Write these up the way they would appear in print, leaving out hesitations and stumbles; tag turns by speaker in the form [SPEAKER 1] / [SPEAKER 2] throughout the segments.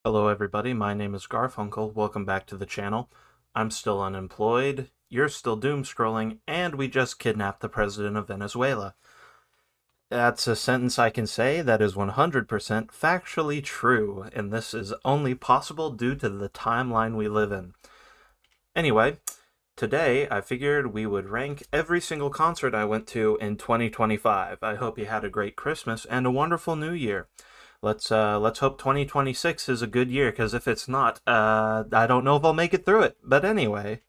[SPEAKER 1] Hello everybody, my name is Garfunkle, welcome back to the channel. I'm still unemployed, you're still doom scrolling, and we just kidnapped the president of Venezuela. That's a sentence I can say that is 100% factually true, and this is only possible due to the timeline we live in. Anyway, today I figured we would rank every single concert I went to in 2025. I hope you had a great Christmas and a wonderful New Year. Let's hope 2026 is a good year, because if it's not, I don't know if I'll make it through it. But anyway,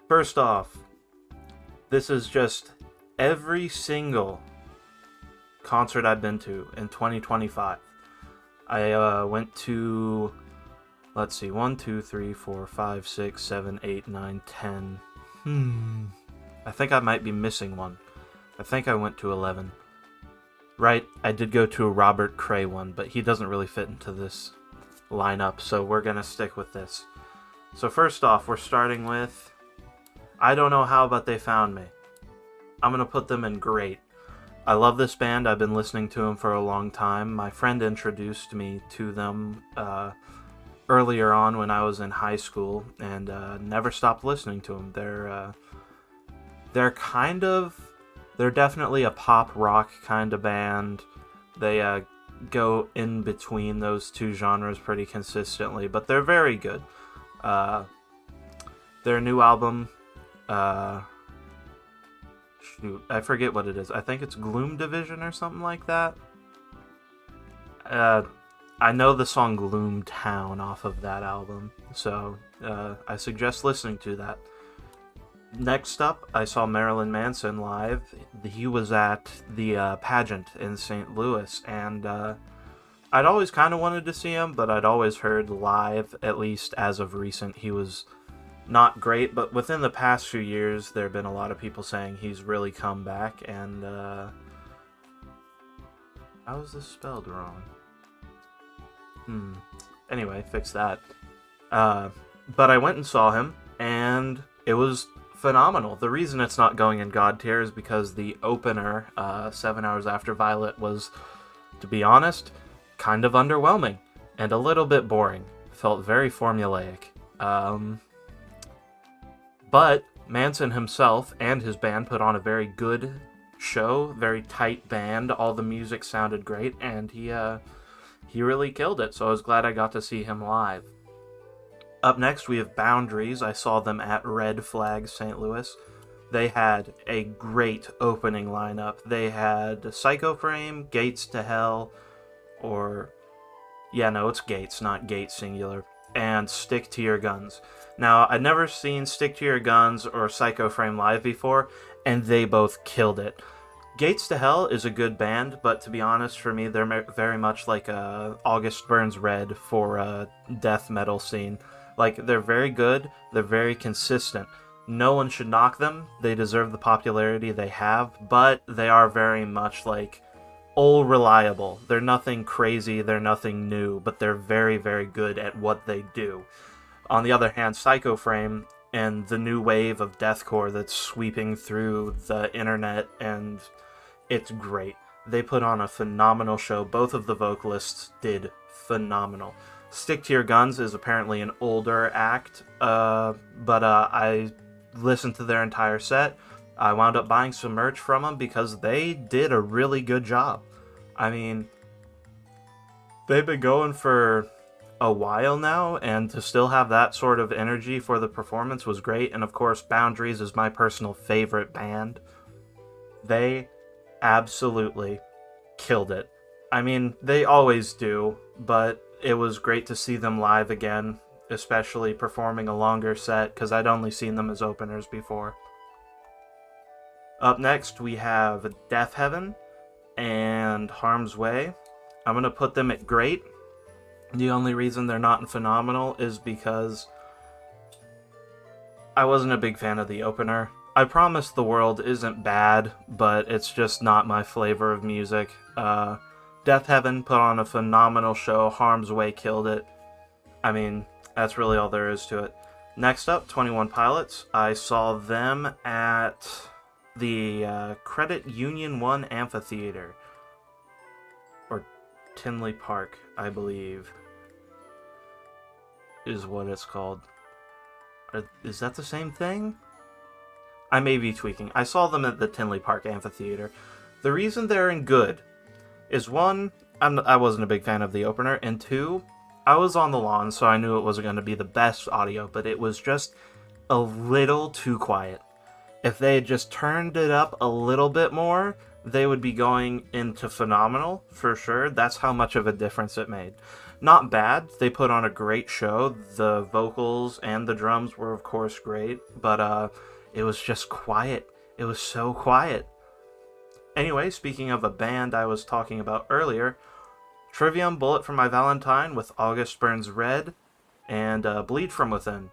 [SPEAKER 1] first off, this is just every single concert I've been to in 2025. I went to, let's see, 1, 2, 3, 4, 5, 6, 7, 8, 9, 10. I think I might be missing one. I think I went to 11. Right, I did go to a Robert Cray one, but he doesn't really fit into this lineup, so we're gonna stick with this. So first off, we're starting with I Don't Know How But They Found Me. I'm gonna put them in great. I love this band, I've been listening to them for a long time. My friend introduced me to them earlier on when I was in high school, and never stopped listening to them. They're they're definitely a pop rock kind of band. They go in between those two genres pretty consistently, but they're very good. Their new album, shoot, I forget what it is. I think it's Gloom Division or something like that. I know the song Gloom Town off of that album, so I suggest listening to that. Next up, I saw Marilyn Manson live. He was at the pageant in St. Louis, and I'd always kind of wanted to see him, but I'd always heard live, at least as of recent, he was not great. But within the past few years, there have been a lot of people saying he's really come back, and how is this spelled wrong? Anyway, fix that. But I went and saw him, and it was phenomenal. The reason it's not going in God tier is because the opener, 7 Hours After Violet, was, to be honest, kind of underwhelming and a little bit boring. Felt very formulaic. But Manson himself and his band put on a very good show, very tight band. All the music sounded great, and he really killed it, so I was glad I got to see him live. Up next, we have Boundaries. I saw them at Red Flag St. Louis. They had a great opening lineup. They had Psycho Frame, Gates to Hell, it's Gates, not Gates singular, and Stick to Your Guns. Now, I'd never seen Stick to Your Guns or Psycho Frame live before, and they both killed it. Gates to Hell is a good band, but to be honest, for me, they're very much like August Burns Red for a death metal scene. Like, they're very good, they're very consistent. No one should knock them, they deserve the popularity they have, but they are very much like old reliable. They're nothing crazy, they're nothing new, but they're very, very good at what they do. On the other hand, Psycho Frame and the new wave of deathcore that's sweeping through the internet, and it's great. They put on a phenomenal show. Both of the vocalists did phenomenal. Stick to Your Guns is apparently an older act, but I listened to their entire set. I wound up buying some merch from them because they did a really good job. I mean, they've been going for a while now, and to still have that sort of energy for the performance was great. And of course, Boundaries is my personal favorite band. They absolutely killed it. I mean, they always do, but it was great to see them live again, especially performing a longer set, because I'd only seen them as openers before. Up next, we have Death Heaven and Harm's Way. I'm going to put them at great. The only reason they're not in phenomenal is because I wasn't a big fan of the opener. I Promise the World isn't bad, but it's just not my flavor of music. Death Heaven put on a phenomenal show. Harm's Way killed it. I mean, that's really all there is to it. Next up, 21 Pilots. I saw them at the Credit Union 1 Amphitheater. Or Tinley Park, I believe, is what it's called. Is that the same thing? I may be tweaking. I saw them at the Tinley Park Amphitheater. The reason they're in good is, one, I wasn't a big fan of the opener, and two, I was on the lawn, so I knew it wasn't going to be the best audio, but it was just a little too quiet. If they had just turned it up a little bit more, they would be going into phenomenal, for sure. That's how much of a difference it made. Not bad. They put on a great show. The vocals and the drums were, of course, great, but it was just quiet. It was so quiet. Anyway, speaking of a band I was talking about earlier, Trivium, Bullet for My Valentine with August Burns Red and Bleed From Within.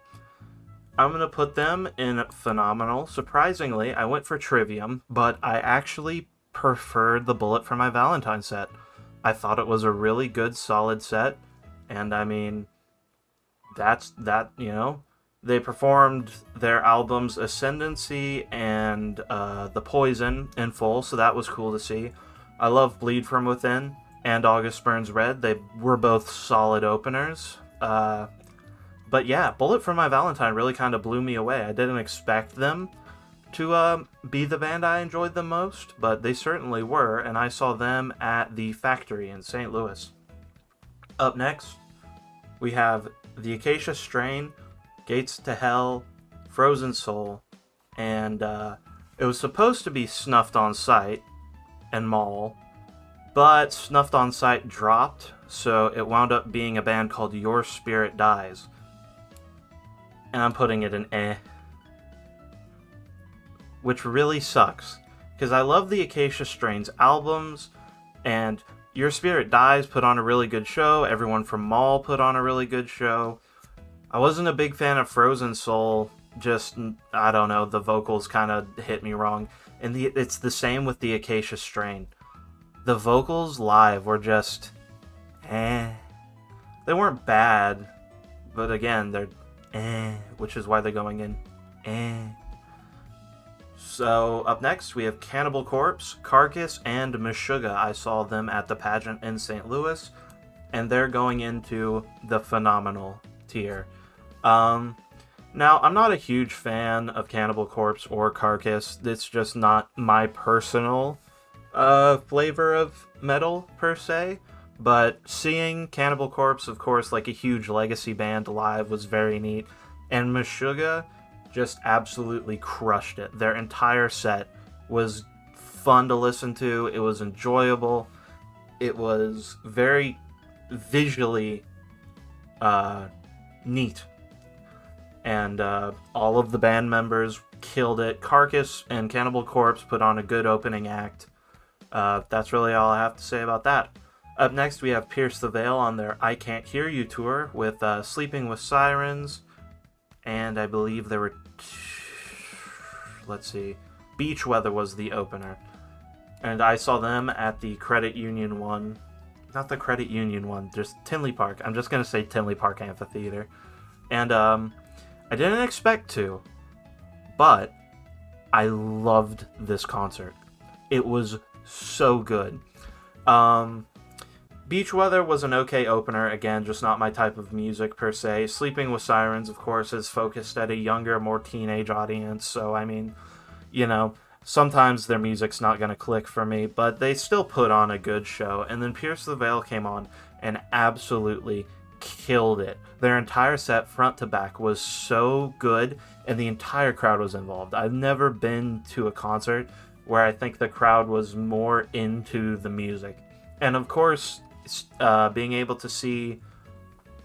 [SPEAKER 1] I'm going to put them in phenomenal. Surprisingly, I went for Trivium, but I actually preferred the Bullet for My Valentine set. I thought it was a really good, solid set, and I mean, that's that, you know. They performed their albums Ascendancy and The Poison in full, so that was cool to see. I love Bleed From Within and August Burns Red. They were both solid openers. But yeah, Bullet for My Valentine really kind of blew me away. I didn't expect them to be the band I enjoyed the most, but they certainly were, and I saw them at the Factory in St. Louis. Up next, we have The Acacia Strain, Gates to Hell, Frozen Soul, and it was supposed to be Snuffed on Sight and Maul, but Snuffed on Sight dropped, so it wound up being a band called Your Spirit Dies. And I'm putting it in which really sucks, because I love the Acacia Strain's albums, and Your Spirit Dies put on a really good show. Everyone from Maul put on a really good show. I wasn't a big fan of Frozen Soul, just, I don't know, the vocals kind of hit me wrong. And it's the same with the Acacia Strain. The vocals live were just, They weren't bad, but again, they're which is why they're going in So up next we have Cannibal Corpse, Carcass, and Meshuggah. I saw them at the pageant in St. Louis, and they're going into the phenomenal tier. Now, I'm not a huge fan of Cannibal Corpse or Carcass. It's just not my personal flavor of metal, per se. But seeing Cannibal Corpse, of course, like a huge legacy band live was very neat. And Meshuggah just absolutely crushed it. Their entire set was fun to listen to. It was enjoyable. It was very visually neat. And all of the band members killed it. Carcass and Cannibal Corpse put on a good opening act. That's really all I have to say about that. Up next, we have Pierce the Veil on their I Can't Hear You tour with Sleeping with Sirens, and I believe there were, Beach Weather was the opener. And I saw them at the Credit Union one, not the Credit Union one, just Tinley Park. I'm just going to say Tinley Park Amphitheater. And I didn't expect to, but I loved this concert. It was so good. Beach Weather was an okay opener, again, just not my type of music per se. Sleeping with Sirens, of course, is focused at a younger, more teenage audience, so I mean, you know, sometimes their music's not going to click for me, but they still put on a good show. And then Pierce the Veil came on and absolutely killed it. Their entire set, front to back, was so good, and the entire crowd was involved. I've never been to a concert where I think the crowd was more into the music. And of course, being able to see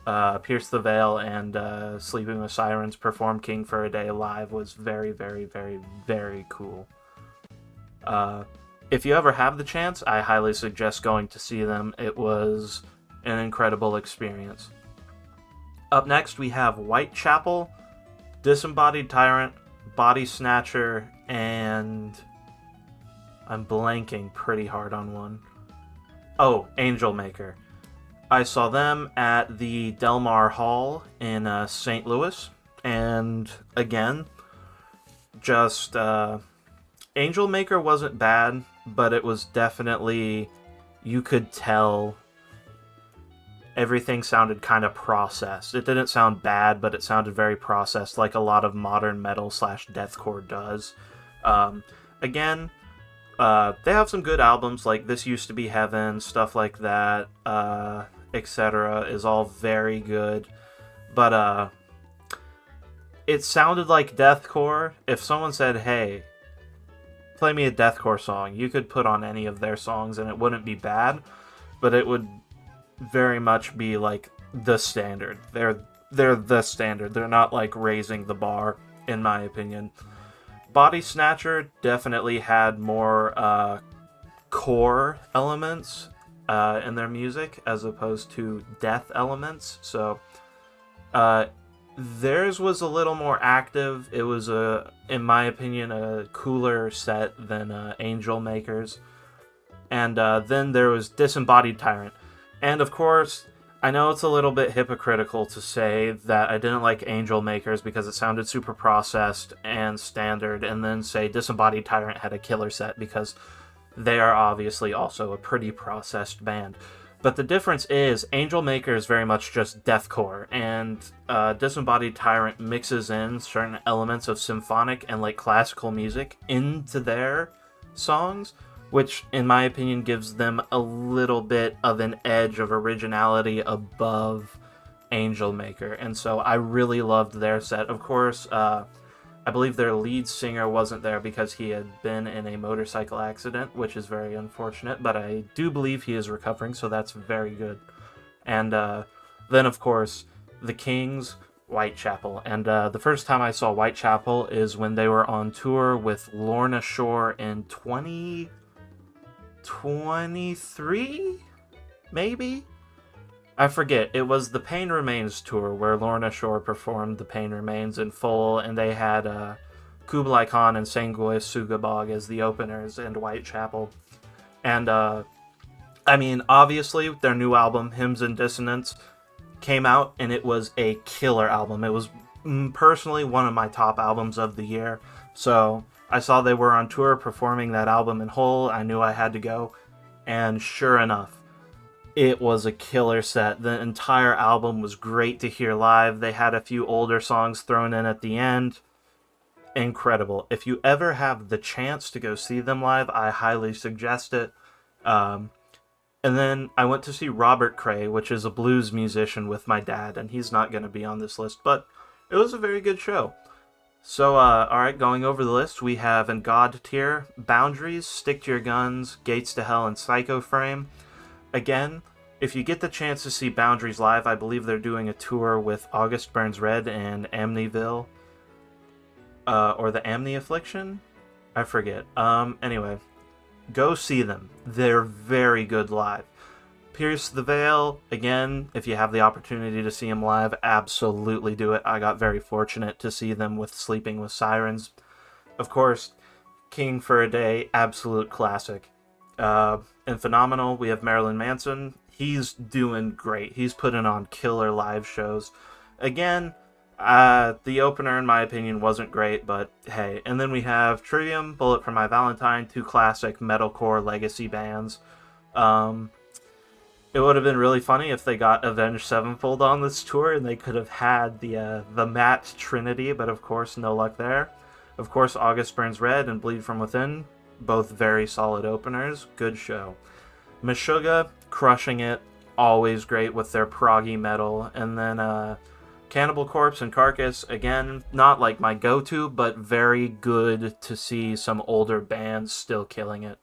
[SPEAKER 1] Pierce the Veil and Sleeping with Sirens perform King for a Day live was very, very, very, very cool. If you ever have the chance, I highly suggest going to see them. It was an incredible experience. Up next, we have Whitechapel, Disembodied Tyrant, Body Snatcher, and I'm blanking pretty hard on one. Oh, Angel Maker. I saw them at the Del Mar Hall in St. Louis, and again, just Angel Maker wasn't bad, but it was definitely, you could tell everything sounded kind of processed. It didn't sound bad, but it sounded very processed, like a lot of modern metal slash deathcore does. Again, they have some good albums, like This Used to Be Heaven, stuff like that, etc. is all very good. But it sounded like deathcore. If someone said, hey, play me a deathcore song, you could put on any of their songs and it wouldn't be bad, but it would very much be like the standard. They're the standard. They're not like raising the bar, in my opinion. Body Snatcher definitely had more core elements in their music as opposed to death elements. So theirs was a little more active. It was, in my opinion, a cooler set than Angel Maker's. And then there was Disembodied Tyrant. And of course, I know it's a little bit hypocritical to say that I didn't like Angel Makers because it sounded super processed and standard, and then say Disembodied Tyrant had a killer set because they are obviously also a pretty processed band. But the difference is Angel Maker is very much just deathcore, and Disembodied Tyrant mixes in certain elements of symphonic and like classical music into their songs, which in my opinion gives them a little bit of an edge of originality above Angel Maker. And so I really loved their set. Of course, I believe their lead singer wasn't there because he had been in a motorcycle accident, which is very unfortunate, but I do believe he is recovering, so that's very good. And then, of course, the Kings, Whitechapel. And the first time I saw Whitechapel is when they were on tour with Lorna Shore in 2023, maybe? I forget. It was the Pain Remains tour where Lorna Shore performed The Pain Remains in full, and they had Kublai Khan and Sangoy Sugabog as the openers and Whitechapel. And, I mean, obviously, their new album, Hymns and Dissonance, came out, and it was a killer album. It was personally one of my top albums of the year. So I saw they were on tour performing that album in whole. I knew I had to go. And sure enough, it was a killer set. The entire album was great to hear live. They had a few older songs thrown in at the end. Incredible. If you ever have the chance to go see them live, I highly suggest it. And then I went to see Robert Cray, which is a blues musician, with my dad, and he's not going to be on this list, but it was a very good show. So, alright, going over the list, we have in God tier, Boundaries, Stick to Your Guns, Gates to Hell, and Psycho Frame. Again, if you get the chance to see Boundaries live, I believe they're doing a tour with August Burns Red and Amityville, or the Amni Affliction? I forget. Anyway, go see them. They're very good live. Pierce the Veil, again, if you have the opportunity to see them live, absolutely do it. I got very fortunate to see them with Sleeping with Sirens. Of course, King for a Day, absolute classic. And phenomenal, we have Marilyn Manson. He's doing great. He's putting on killer live shows. Again, the opener, in my opinion, wasn't great, but hey. And then we have Trivium, Bullet for My Valentine, two classic metalcore legacy bands. It would have been really funny if they got Avenged Sevenfold on this tour and they could have had the Matt Trinity, but of course, no luck there. Of course, August Burns Red and Bleed From Within, both very solid openers. Good show. Meshuggah, crushing it. Always great with their proggy metal. And then Cannibal Corpse and Carcass, again, not like my go-to, but very good to see some older bands still killing it.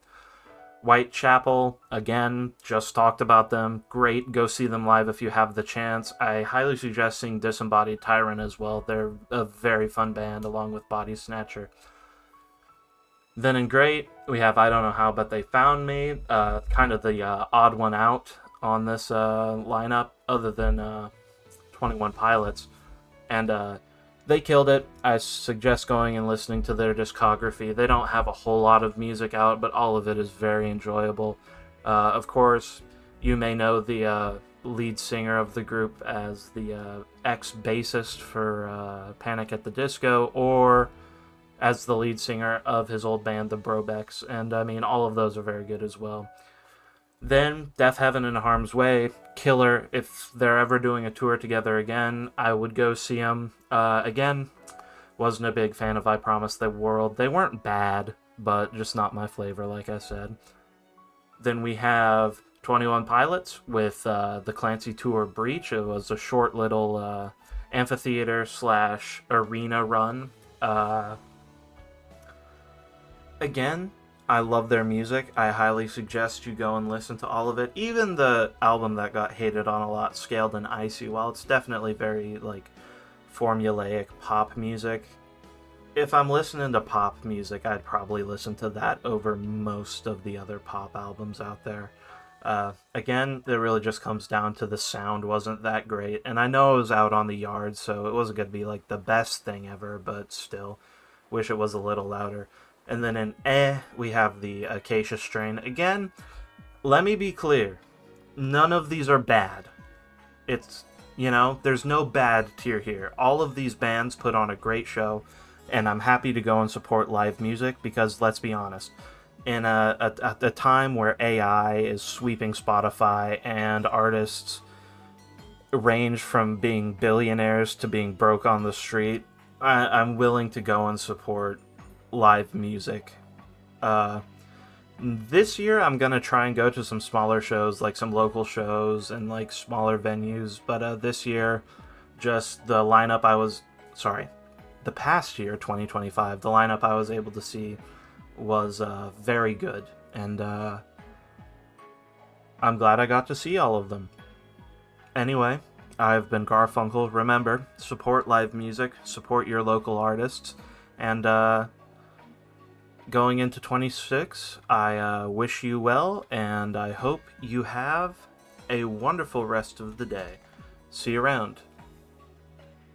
[SPEAKER 1] Whitechapel, again, just talked about them. Great, go see them live if you have the chance. I highly suggest seeing Disembodied Tyrant as well. They're a very fun band, along with Body Snatcher. Then in Great, we have I Don't Know How But They Found Me, kind of the odd one out on this lineup, other than 21 Pilots. And they killed it. I suggest going and listening to their discography. They don't have a whole lot of music out, but all of it is very enjoyable. Of course, you may know the lead singer of the group as the ex-bassist for Panic at the Disco, or as the lead singer of his old band, the Brobecks. And I mean, all of those are very good as well. Then Death Heaven and Harm's Way, killer. If they're ever doing a tour together again, I would go see them. Again, wasn't a big fan of I Promise the World. They weren't bad, but just not my flavor, like I said. Then we have 21 Pilots with the Clancy Tour Breach. It was a short little amphitheater slash arena run. Again, I love their music. I highly suggest you go and listen to all of it. Even the album that got hated on a lot, Scaled and Icy, while it's definitely very like formulaic pop music, if I'm listening to pop music, I'd probably listen to that over most of the other pop albums out there. Again, it really just comes down to the sound wasn't that great, and I know it was out on the yard, so it wasn't going to be like the best thing ever, but still, wish it was a little louder. And then in we have the Acacia Strain. Again, let me be clear, none of these are bad. It's, there's no bad tier here. All of these bands put on a great show, and I'm happy to go and support live music because, let's be honest, in a time where AI is sweeping Spotify and artists range from being billionaires to being broke on the street, I'm willing to go and support live music. This year I'm gonna try and go to some smaller shows, like some local shows and like smaller venues, but this year, just the lineup the past year, 2025, the lineup I was able to see was very good, and I'm glad I got to see all of them. Anyway, I've been Garfunkle. Remember, support live music, support your local artists, and going into 26, I wish you well, and I hope you have a wonderful rest of the day. See you around.